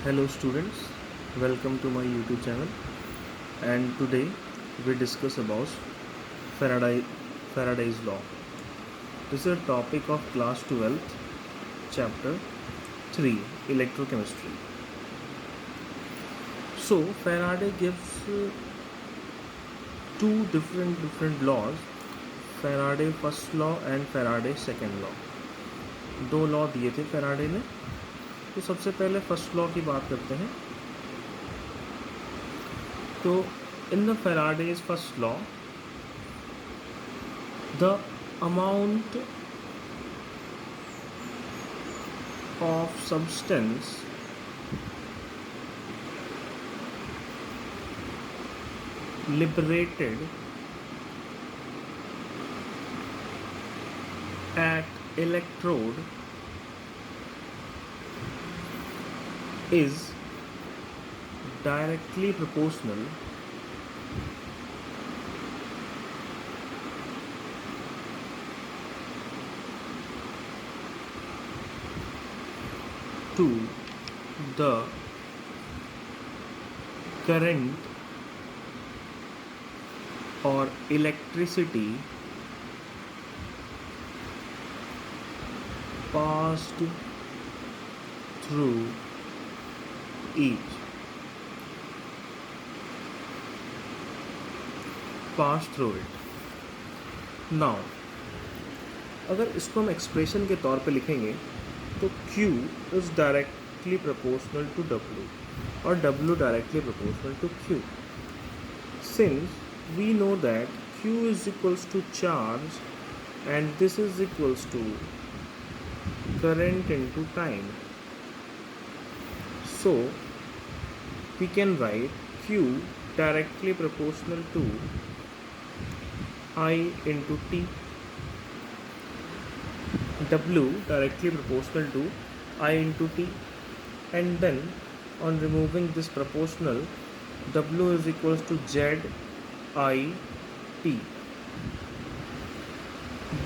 Hello students, welcome to my YouTube channel, and today we discuss about Faraday's law. This is a topic of class 12th chapter 3 electrochemistry. So Faraday gives two different laws, Faraday first law and Faraday second law. दो law दिए थे Faraday ने. तो सबसे पहले first law की बात करते हैं. तो in the Faraday's first law, the amount of substance liberated at electrode is directly proportional to the current or electricity passed through each. Pass through it. Now, अगर इसको हम एक्सप्रेशन के तौर पे लिखेंगे तो Q is directly proportional to W और W directly proportional to Q. Since we know that Q is equals to charge and this is equals to current into time, so we can write Q directly proportional to I into T, W directly proportional to I into T, and then on removing this proportional, W is equals to Z I T.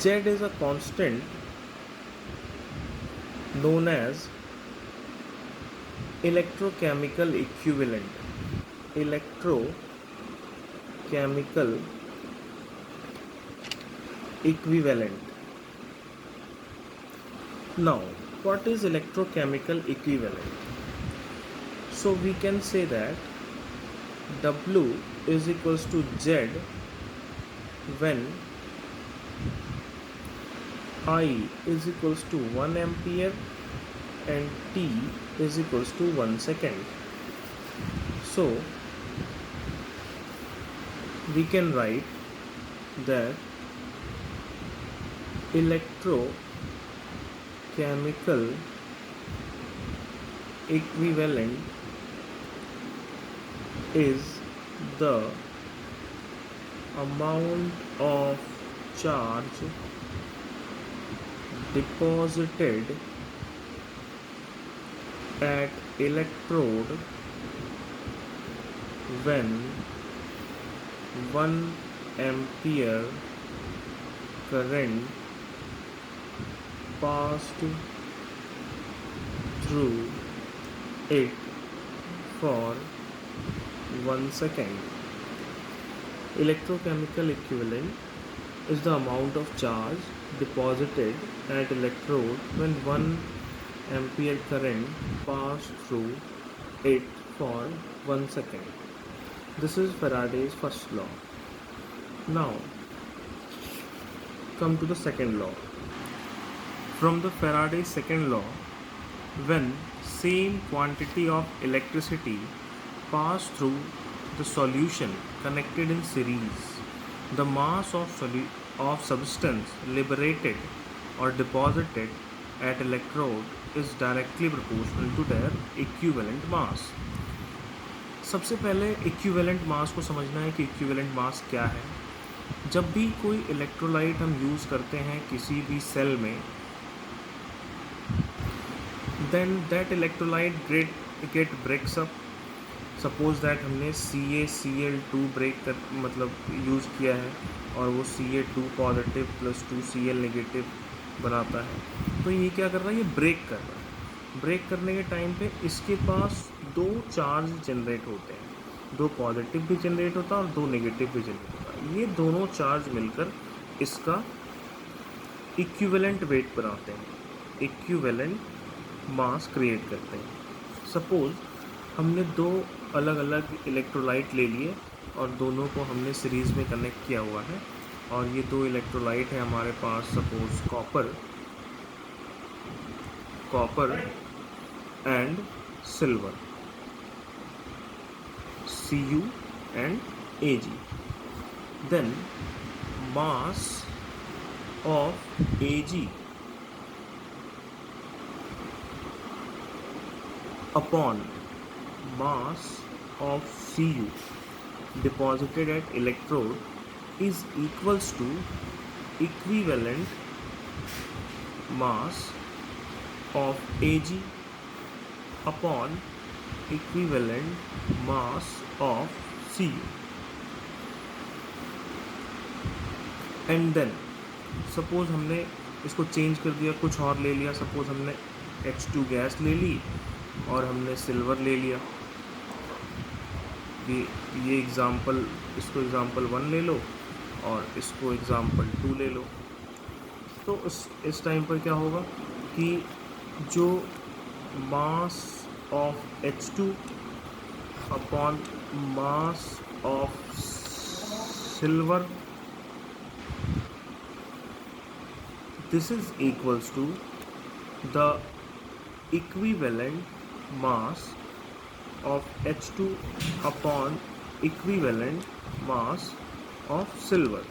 Z is a constant known as electrochemical equivalent. Electrochemical equivalent. Now, what is electrochemical equivalent? So we can say that W is equals to Z when I is equals to 1 ampere and T is equals to 1 second. So we can write that electrochemical equivalent is the amount of charge deposited at electrode when 1 ampere current passed through it for 1 second. Electrochemical equivalent is the amount of charge deposited at electrode when 1 ampere current passed through it for 1 second. This is Faraday's first law. Now, come to the second law. From the Faraday's second law, when same quantity of electricity pass through the solution connected in series, the mass of substance liberated or deposited at electrode is directly proportional to their equivalent mass. सबसे पहले equivalent mass को समझना है कि equivalent mass क्या है. जब भी कोई इलेक्ट्रोलाइट हम यूज़ करते हैं किसी भी सेल में, then that electrolyte get breaks up. Suppose that हमने CaCl2 ब्रेक कर मतलब यूज़ किया है और वो Ca2 positive plus 2Cl negative बनाता है, तो ये क्या कर रहा है, ये ब्रेक कर रहा है. ब्रेक करने के टाइम पे इसके पास दो चार्ज जनरेट होते हैं, दो पॉजिटिव भी जनरेट होता है और दो नेगेटिव भी जनरेट होता है। ये दोनों चार्ज मिलकर इसका इक्विवेलेंट वेट बनाते हैं, इक्विवेलेंट मास क्रिएट करते हैं। सपोज हमने दो अलग अलग इलेक्ट्रोलाइट ले लिए और दोनों को हमने सीरीज़ में कनेक्ट किया हुआ है, और ये दो इलेक्ट्रोलाइट है हमारे पास, suppose copper and silver, Cu and Ag. Then mass of Ag upon mass of Cu deposited at electrode is equals to equivalent mass of Ag upon equivalent mass of Cu. And then suppose हमने इसको change कर दिया, कुछ और ले लिया, suppose हमने H2 gas ले ली और हमने सिल्वर ले लिया। ये एग्ज़ाम्पल, इसको एग्ज़ाम्पल 1 ले लो और इसको एग्ज़ाम्पल 2 ले लो। तो इस टाइम पर क्या होगा कि जो mass of H2 upon mass of silver, this is equals to the equivalent mass of H2 upon equivalent mass of silver।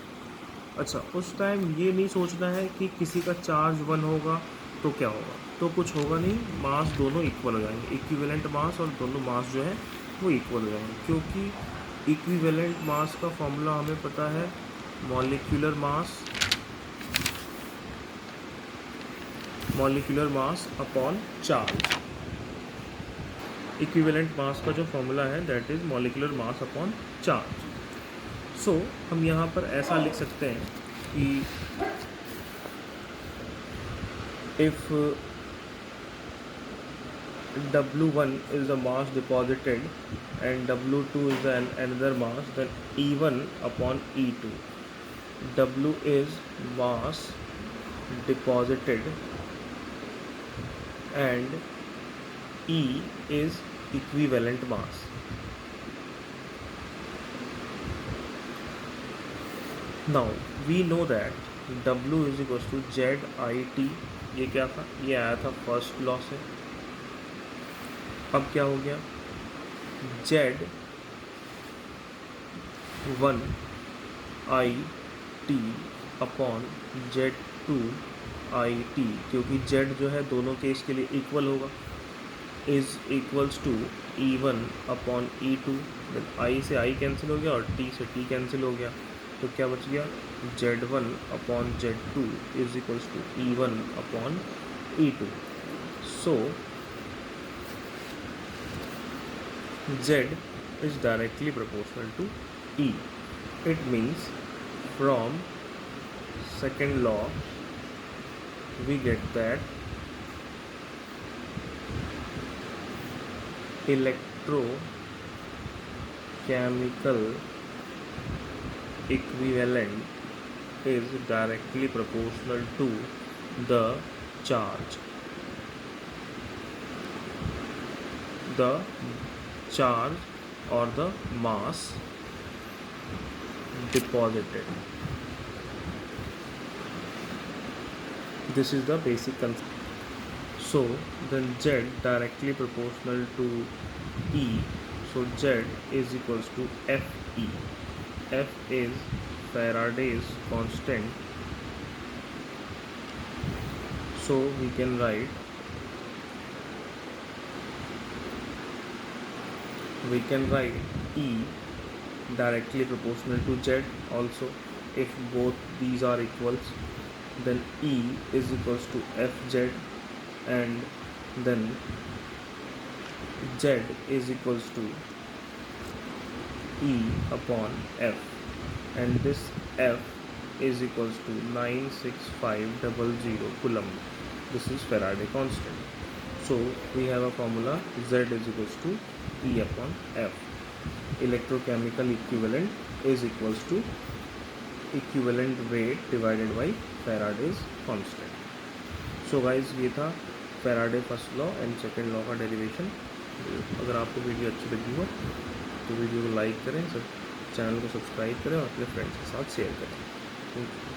अच्छा, उस टाइम ये नहीं सोचना है कि किसी का चार्ज 1 होगा तो क्या होगा, तो कुछ होगा नहीं, मास दोनों इक्वल हो जाएंगे, इक्विवेलेंट मास और दोनों मास जो है वो इक्वल हो जाएंगे, क्योंकि इक्विवेलेंट मास का फॉर्मूला हमें पता है, molecular mass upon charge. Equivalent mass का जो फॉर्मूला है that is molecular mass upon charge. So हम यहाँ पर ऐसा लिख सकते हैं कि if W1 is the mass deposited and W2 is the another mass, then E1 upon E2, W is mass deposited and E is equivalent mass। Now we know that W is equals to ZIT। ये क्या था, ये आया था first law से। अब क्या हो गया, Z1 IT upon Z2 IT, क्योंकि Z जो है दोनों केस के लिए इक्वल होगा, is equals to E1 upon E2। Then I से I कैंसिल हो गया और T से T कैंसिल हो गया, तो क्या बच गया, Z1 upon Z2 is equals to E1 upon E2। So Z is directly proportional to E। It means from second law we get that electrochemical equivalent is directly proportional to the charge or the mass deposited। This is the basic concept। So then Z directly proportional to E, so Z is equals to Fe। F is Faraday's constant, so we can write E directly proportional to Z also। If both these are equals, then E is equals to Fz, and then Z is equals to E upon F, and this F is equals to 96500 Coulomb। This is Faraday constant। So we have a formula Z is equals to E upon F. Electrochemical equivalent is equals to equivalent weight divided by Faraday's constant. So guys, ये था Faraday first law and second law का derivation. अगर आपको video अच्छी लगी हो तो video को लाइक करें, सब चैनल को सब्सक्राइब करें और अपने फ्रेंड्स के साथ शेयर करें. Thank you.